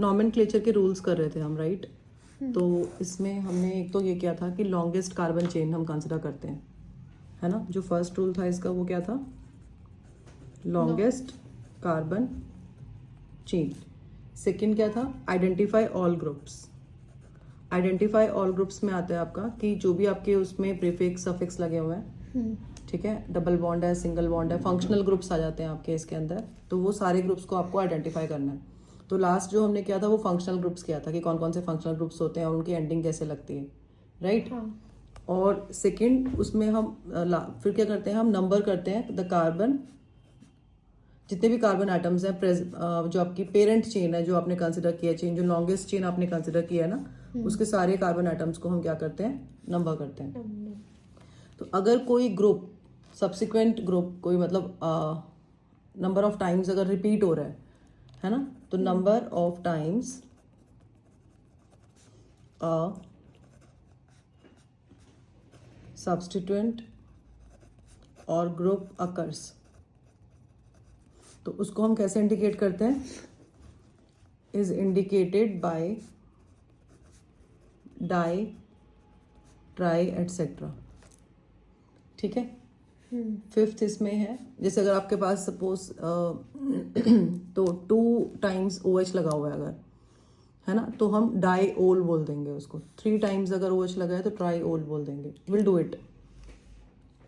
Nomenclature के rules कर रहे थे हम, राइट? तो इसमें हमने एक तो ये किया था कि लॉन्गेस्ट कार्बन चेन हम कंसिडर करते हैं, है ना? जो फर्स्ट रूल था इसका वो क्या था? Longest carbon chain. सेकंड क्या था? Identify all groups. Identify all groups में आता है आपका कि जो भी आपके उसमें प्रीफिक्स सफिक्स लगे हुए हैं, ठीक है, डबल बॉन्ड है, सिंगल बॉन्ड है, फंक्शनल ग्रुप्स आ जाते हैं आपके इसके अंदर, तो वो सारे ग्रुप्स को आपको आइडेंटिफाई करना है। तो लास्ट जो हमने किया था वो फंक्शनल ग्रुप्स किया था कि कौन कौन से फंक्शनल ग्रुप्स होते हैं और उनकी एंडिंग कैसे लगती है, राइट? और सेकंड उसमें हम फिर क्या करते हैं, हम नंबर करते हैं द कार्बन, जितने भी कार्बन एटम्स हैं जो आपकी पेरेंट चेन है, जो आपने कंसिडर किया चेन, जो लॉन्गेस्ट चेन आपने कंसिडर किया है ना, उसके सारे कार्बन एटम्स को हम क्या करते हैं? नंबर करते हैं। तो अगर कोई ग्रुप सब्सिक्वेंट ग्रुप कोई मतलब नंबर ऑफ टाइम्स अगर रिपीट हो रहा है ना, तो नंबर ऑफ टाइम्स सब्स्टिट्यूएंट और ग्रुप अकर्स, तो उसको हम कैसे इंडिकेट करते हैं? Is indicated by di, tri et cetera, ठीक है? फिफ्थ इसमें है, जैसे अगर आपके पास सपोज तो 2 टाइम्स OH लगा हुआ है अगर, है ना, तो हम डाई ओल बोल देंगे उसको। 3 टाइम्स अगर OH लगा है तो ट्राई ओल बोल देंगे। Will do it,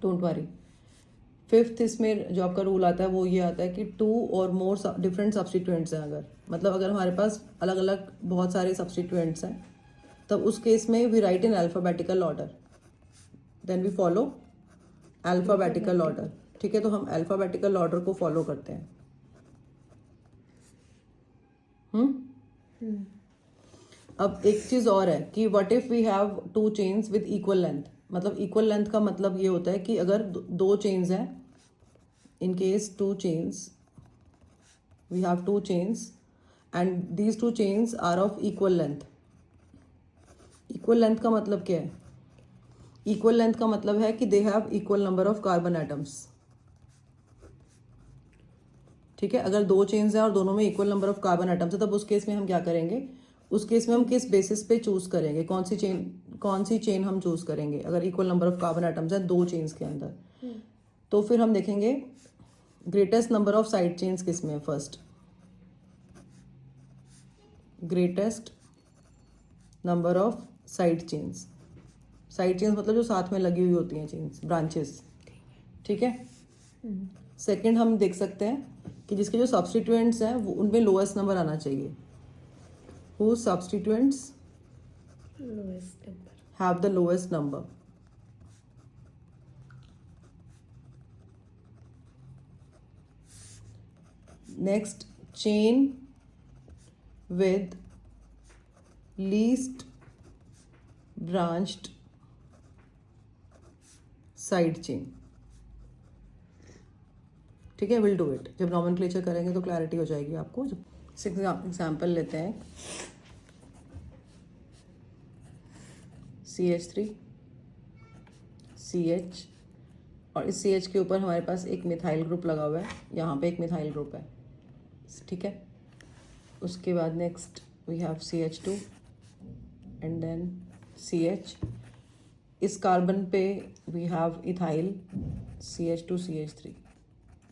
don't worry. Fifth इसमें जो आपका रूल आता है वो ये आता है कि 2 और मोर डिफरेंट सब्स्टिट्यूएंट्स हैं अगर, मतलब अगर हमारे पास अलग अलग बहुत सारे सब्स्टिट्यूएंट्स हैं, तब उस केस में we write in alphabetical order, then we follow alphabetical order, ठीक है? तो हम अल्फाबेटिकल ऑर्डर को फॉलो करते हैं। अब एक चीज और है कि what if we have 2 chains with equal length, मतलब इक्वल लेंथ का मतलब ये होता है कि अगर 2 चेन्स हैं, in case 2 chains, we have 2 chains and these 2 chains are of equal length. Equal length का मतलब क्या है? इक्वल लेंथ का मतलब है कि they have equal number of carbon atoms, ठीक है? अगर 2 चेन्स हैं और दोनों में equal number of carbon atoms है, तब उस केस में हम क्या करेंगे? उस केस में हम किस बेसिस पे चूज करेंगे, कौन सी चेन हम चूज करेंगे अगर equal number of carbon atoms है 2 चेन्स के अंदर? तो फिर हम देखेंगे greatest number of side chains किस में है। First, greatest number of side chains. Side chains मतलब जो साथ में लगी हुई होती हैं चेन्स, ब्रांचेस, ठीक है? सेकंड हम देख सकते हैं कि जिसके जो सब्स्टिट्यूएंट्स हैं वो उनमें लोएस्ट नंबर आना चाहिए। Whose substituents have the lowest number? Next, chain with least branched side chain, ठीक है? विल डू इट, जब नॉमेनक्लेचर करेंगे तो क्लैरिटी हो जाएगी आपको। जब एग्जाम्पल लेते हैं, CH3 CH, और इस CH के ऊपर हमारे पास एक मिथाइल ग्रुप लगा हुआ है, यहाँ पे एक मिथाइल ग्रुप है, ठीक है? उसके बाद next we have CH2 and then CH। इस कार्बन पे we have ethyl, CH2 CH3,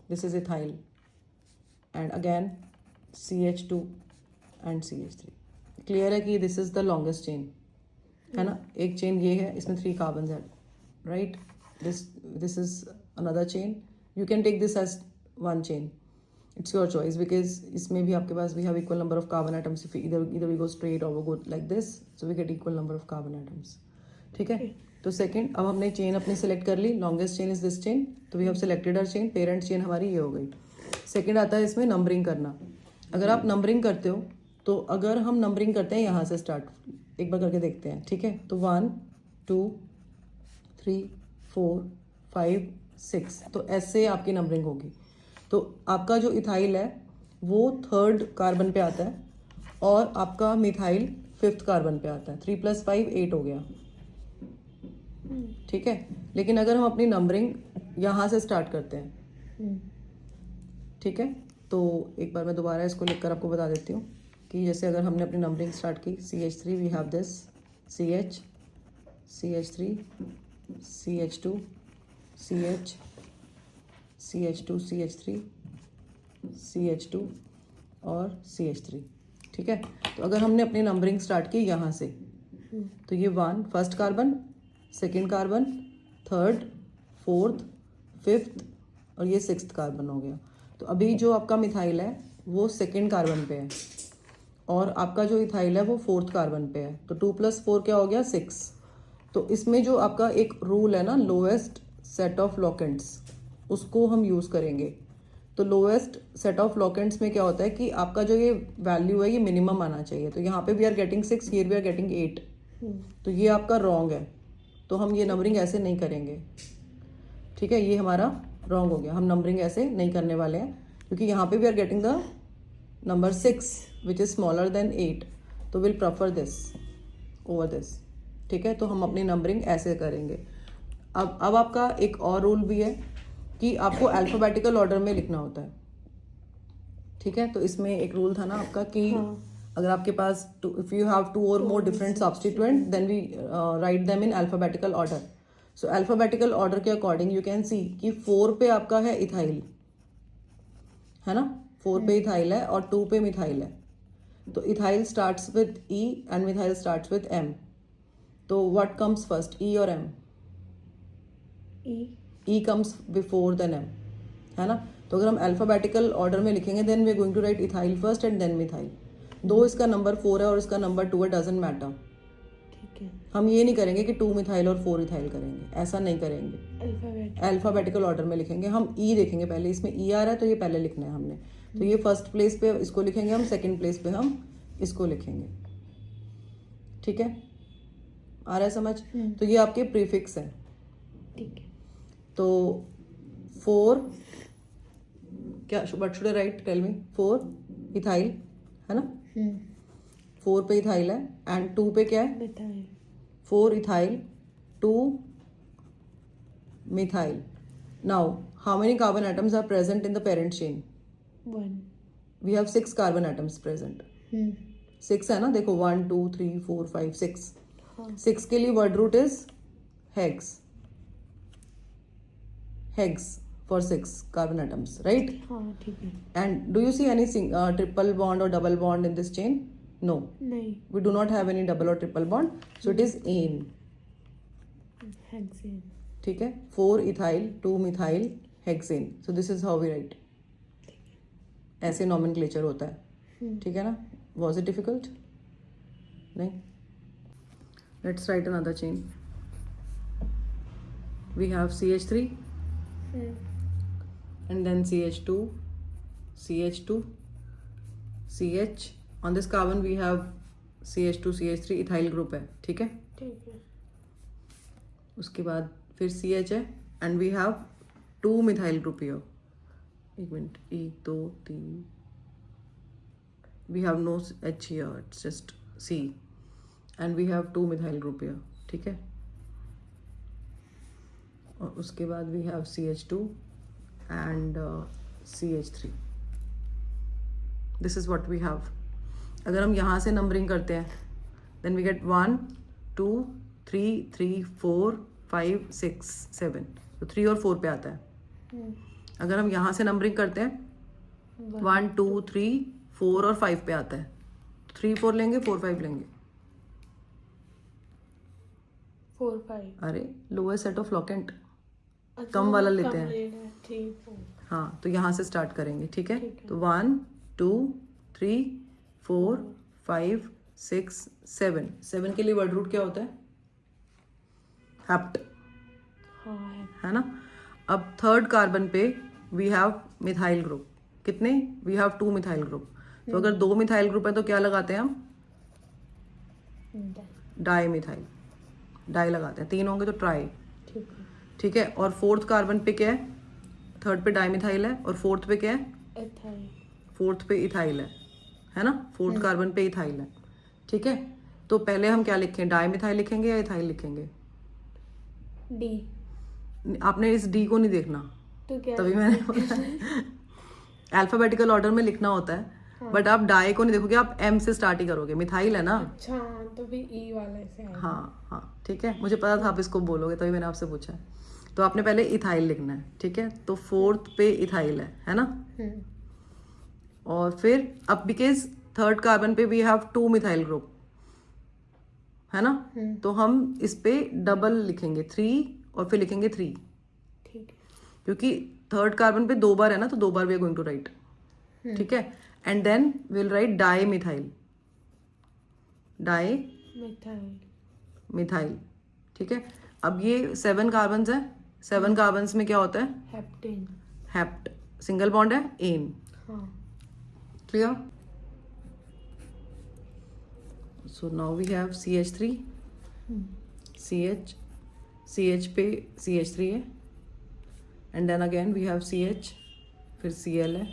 this is ethyl, and again CH2 and CH3। Clear है कि this is the longest chain, है ना? एक चेन ये है, इसमें 3 कार्बन है, right? This is another chain, you can take this as 1 chain, it's your choice, because इसमें भी आपके पास we have equal number of carbon atoms. If इधर वी गो स्ट्रेट और वो go like this, so we get equal number of carbon atoms, ठीक है? तो सेकंड, अब हमने चेन अपनी सेलेक्ट कर ली, longest chain is this chain, तो we have selected our chain, parent chain हमारी ये हो गई। सेकंड आता है इसमें नंबरिंग करना। अगर आप नंबरिंग करते हो तो अगर हम नंबरिंग करते हैं यहाँ से स्टार्ट, एक बार करके देखते हैं, ठीक है? तो 1 2 3 4 5 6, तो ऐसे आपकी नंबरिंग होगी। तो आपका जो इथाइल है वो 3rd कार्बन पे आता है और आपका मिथाइल 5th कार्बन पे आता है। 3 + 5 8 हो गया, ठीक है? लेकिन अगर हम अपनी नंबरिंग यहाँ से स्टार्ट करते हैं, ठीक है? तो एक बार मैं दोबारा इसको लिखकर आपको बता देती हूँ कि जैसे अगर हमने अपनी नंबरिंग स्टार्ट की CH3 we have this CH, CH3, CH2, CH, CH2, CH3, CH2 और CH3, ठीक है। तो अगर हमने अपनी नंबरिंग स्टार्ट की यहाँ से, तो ये 1 first carbon, second carbon, third, fourth, fifth और ये 6th कार्बन हो गया। तो अभी जो आपका मिथाइल है वो सेकेंड कार्बन पे है और आपका जो इथाइल है वो 4th कार्बन पे है। तो 2 + 4 क्या हो गया 6। तो इसमें जो आपका एक रूल है ना, लोएस्ट सेट ऑफ लॉकेंट्स, उसको हम यूज़ करेंगे। तो लोएस्ट सेट ऑफ लॉकेंट्स में क्या होता है कि आपका जो ये वैल्यू है ये मिनिमम आना चाहिए। तो यहाँ पे we are getting 6, here we are getting 8। तो ये आपका रॉन्ग है, तो हम ये नंबरिंग ऐसे नहीं करेंगे, ठीक है। ये हमारा रॉन्ग हो गया, हम नंबरिंग ऐसे नहीं करने वाले हैं क्योंकि यहाँ पे we are getting the number 6 which is smaller than 8, तो will prefer this over this, ठीक है। तो हम अपनी नंबरिंग ऐसे करेंगे। अब आपका एक और रूल भी है कि आपको अल्फ़ाबेटिकल ऑर्डर में लिखना होता है, ठीक है। तो इसमें एक रूल था ना आपका कि अगर आपके पास if you have 2 or more different substituent then we write them in alphabetical order. So alphabetical order के अकॉर्डिंग यू कैन सी कि 4 पे आपका है इथाइल, है ना, 4 पे इथाइल है और 2 पे मिथाइल है। तो ethyl starts with E and methyl starts with M। तो व्हाट कम्स फर्स्ट, E और M? E comes before then M, है ना। तो अगर हम अल्फ़ाबेटिकल ऑर्डर में लिखेंगे then we are going to write ethyl first and then methyl. दो इसका नंबर 4 है और इसका नंबर 2 है, डजंट मैटर, ठीक है। हम ये नहीं करेंगे कि 2 मिथाइल और 4 इथाइल करेंगे, ऐसा नहीं करेंगे। अल्फ़ाबेटिकल ऑर्डर में लिखेंगे। हम E देखेंगे पहले, इसमें E आ रहा है तो ये पहले लिखना है हमने। तो ये फर्स्ट प्लेस पे इसको लिखेंगे हम, सेकंड प्लेस पे हम इसको लिखेंगे, ठीक है। आ रहा है समझ? तो ये आपके प्रीफिक्स हैं, ठीक है। तो 4 क्या, what should I write, tell me. 4 ethyl है ना, 4 पे इथाइल है एंड 2 पे क्या है, methyl. 4 ethyl 2 methyl. Now how many carbon atoms are present in the parent chain? 1। We have 6 carbon atoms present. 6 है ना, देखो 1 2 3 4 5 6। 6 के लिए word root is hex, hex for 6 carbon atoms, right? हाँ ठीक है। And do you see any triple bond or double bond in this chain? No. नहीं। We do not have any double or triple bond, so it is ane. Hexane. ठीक है, 4 ethyl 2 methyl hexane. So this is how we write. ऐसे nomenclature होता है, ठीक है ना। Was it difficult? नहीं। Let's write another chain. We have CH3. And then CH2, CH2, CH. On this carbon we have CH2, CH3 ethyl group है, ठीक है। ठीक है। उसके बाद फिर CH है and we have 2 methyl group here. एक minute, 1 2 3, we have no H here, it's just C and we have 2 methyl group here, ठीक है। और उसके बाद we have CH2 and CH3। This is what we have. अगर हम यहाँ से नंबरिंग करते हैं देन वी गेट 1 2 3 3 4 5 6 7। तो 3 और 4 पे आता है। अगर हम यहाँ से नंबरिंग करते हैं 1 2 3 4 और 5 पे आता है। 3 4 लेंगे, 4 5 लेंगे। 4 5। अरे लोअर सेट ऑफ लॉकेंट, कम वाला लेते हैं। 3 4। हाँ, तो यहाँ से स्टार्ट करेंगे, ठीक है। ठीक है। तो 1 2 3 4 5 6 7। 7 के लिए वर्ड रूट क्या होता है, हेप्ट, हाँ है ना। अब थर्ड कार्बन पे वी हैव मिथाइल ग्रुप। कितने? We have 2 methyl group. तो अगर 2 मिथाइल ग्रुप है तो क्या लगाते हैं हम, डाई मिथाइल, डाई लगाते हैं। 3 होंगे तो ट्राई, ठीक है। ठीक है। और 4th कार्बन पे क्या है, 3rd पे डाईमिथाइल है और 4th पे क्या है, एथाइल। 4th पे इथाइल है ना। 4th कार्बन पे इथाइल है, ठीक है। तो पहले हम क्या लिखें, डाईमिथाइल लिखेंगे या इथाइल लिखेंगे? डी। आपने इस डी को नहीं देखना, तो क्या, तभी मैंने बोला अल्फाबेटिकल ऑर्डर में लिखना होता है। बट आप डाई को नहीं देखोगे, आप एम से स्टार्ट ही करोगे, मिथाइल है ना। अच्छा तो फिर ई वाले से आएगा। हाँ ठीक है, मुझे पता था आप इसको बोलोगे तभी मैंने आपसे पूछा। तो आपने पहले इथाइल लिखना है, ठीक है। तो फोर्थ पे इथाइल है ना। और फिर अब बिकॉज थर्ड कार्बन पे वी हैव 2 मिथाइल ग्रुप, है ना। तो हम इस पे डबल लिखेंगे 3 और फिर लिखेंगे 3, ठीक है। क्योंकि थर्ड कार्बन पे 2 बार है ना, तो 2 बार we are going to write, ठीक है। And then will write di methyl, di methyl, methyl, ठीक है। अब ये 7 कार्बन्स है, 7 कार्बन्स में क्या होता है, हेप्टेन। हेप्ट, सिंगल बॉन्ड है, एन, हाँ clear. So now we have CH3, CH पे CH3 है, and then again we have CH, फिर Cl है,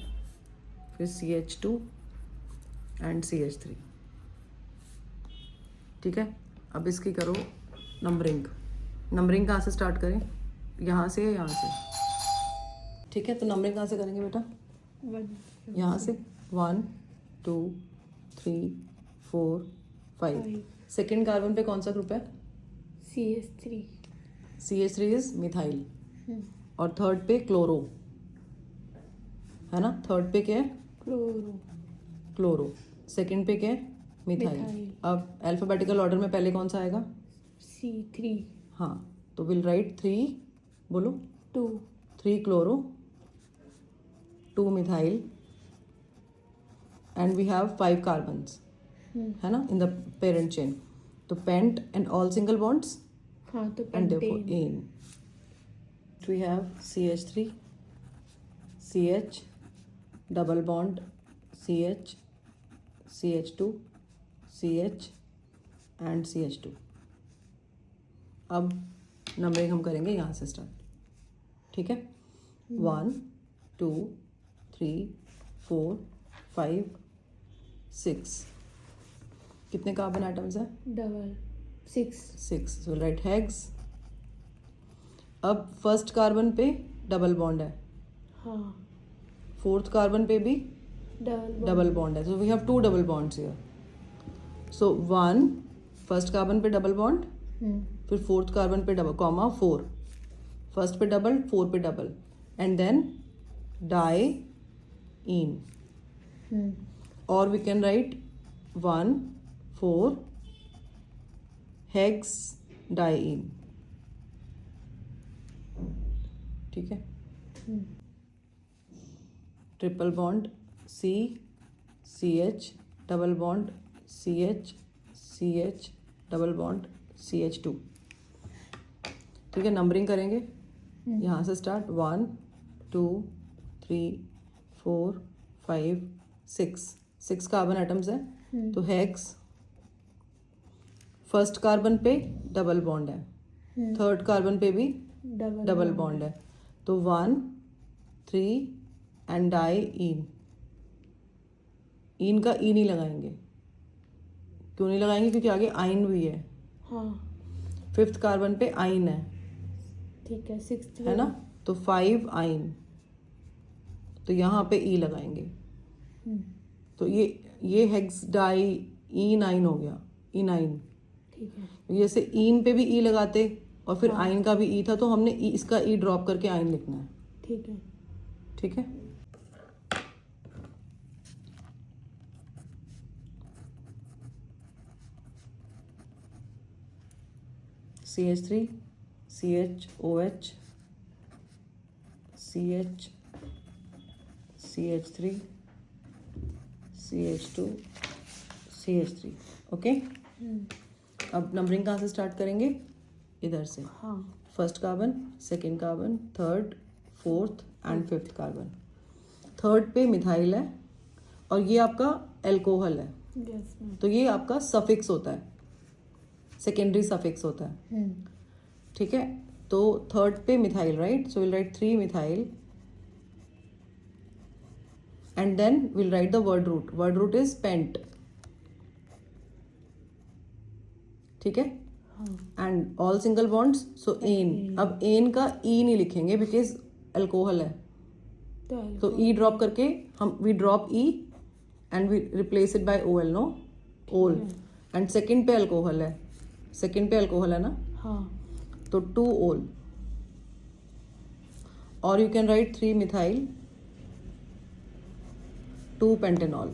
फिर CH2 एंड CH3, ठीक है। अब इसकी करो नंबरिंग। नंबरिंग कहाँ से स्टार्ट करें, यहाँ से या यहाँ से, ठीक है। तो नंबरिंग कहाँ से करेंगे बेटा, यहाँ से 1 2 3 4 5। सेकेंड कार्बन पे कौन सा ग्रुप है, CH3। CH3 इज मिथाइल, और थर्ड पे क्लोरो है ना। थर्ड पे क्या है, क्लोरो। क्लोरो। सेकंड पे क्या है, मिथाइल। मिथाइल। अब अल्फाबेटिकल ऑर्डर में पहले कौन सा आएगा, C3। हाँ, तो विल राइट 3, बोलो 2 3 chloro, 2 methyl, and we have 5 carbons, है ना, इन द पेरेंट चेन। तो pent and all single bonds हाँ तो and therefore pentane. in. We have CH3, CH, double bond, CH, CH2, CH and CH2. अब numbering हम करेंगे यहाँ से स्टार्ट, ठीक है। 1 2 3 4 5 6। कितने कार्बन आइटम्स हैं, डबल 6। 6, so right hex. अब फर्स्ट कार्बन पे डबल बॉन्ड है, हाँ फोर्थ कार्बन पे भी डबल बॉन्ड है, so we have 2 double bonds here. So 1 first carbon पे डबल बॉन्ड, फिर फोर्थ कार्बन पे डबल कॉमा 4, फर्स्ट पे डबल 4 पे double, and then di ene, और we can write 1 4 hex diene, ठीक है। Triple bond CH, double bond CH double bond CH2, ठीक है। नंबरिंग करेंगे यहाँ से स्टार्ट 1 2 3 4 5 6 कार्बन आइटम्स है। तो हेक्स, फर्स्ट कार्बन पे डबल बॉन्ड है, थर्ड कार्बन पे भी डबल बॉन्ड है, तो 1 3 एंड डाई इन का ई नहीं लगाएंगे। क्यों नहीं लगाएंगे, क्योंकि आगे आइन भी है। हाँ फिफ्थ कार्बन पे आइन है, ठीक है। 6 है ना, तो 5 आइन, तो यहाँ पे ई लगाएंगे। तो ये हेक्स डाई E9 हो गया, E9। ठीक है। जैसे ईन पे भी ई लगाते और फिर आइन का भी ई था, तो हमने इसका ई ड्रॉप करके आइन लिखना है, ठीक है। ठीक है। CH3 CHOH CH CH3 CH2 CH3, okay. अब नंबरिंग कहाँ से स्टार्ट करेंगे, इधर से। हाँ first carbon, second carbon, third, fourth and fifth carbon. Third पे मिथाइल है और ये आपका एल्कोहल है, यस मैम। तो ये आपका सफिक्स होता है, सेकेंडरी सफिक्स होता है, ठीक है। तो थर्ड पे methyl, right, so will write 3 methyl and then will write the word root. Word root is pent, ठीक है, and all single bonds, so ane. अब एन का ई नहीं लिखेंगे बिकॉज अल्कोहल है, तो ई ड्रॉप करके हम we drop E and we replace it by OL, no ol. And second पे अल्कोहल है, सेकंड पे अल्कोहल है ना, हाँ. तो 2 OL. और you can write 3 methyl 2 pentanol.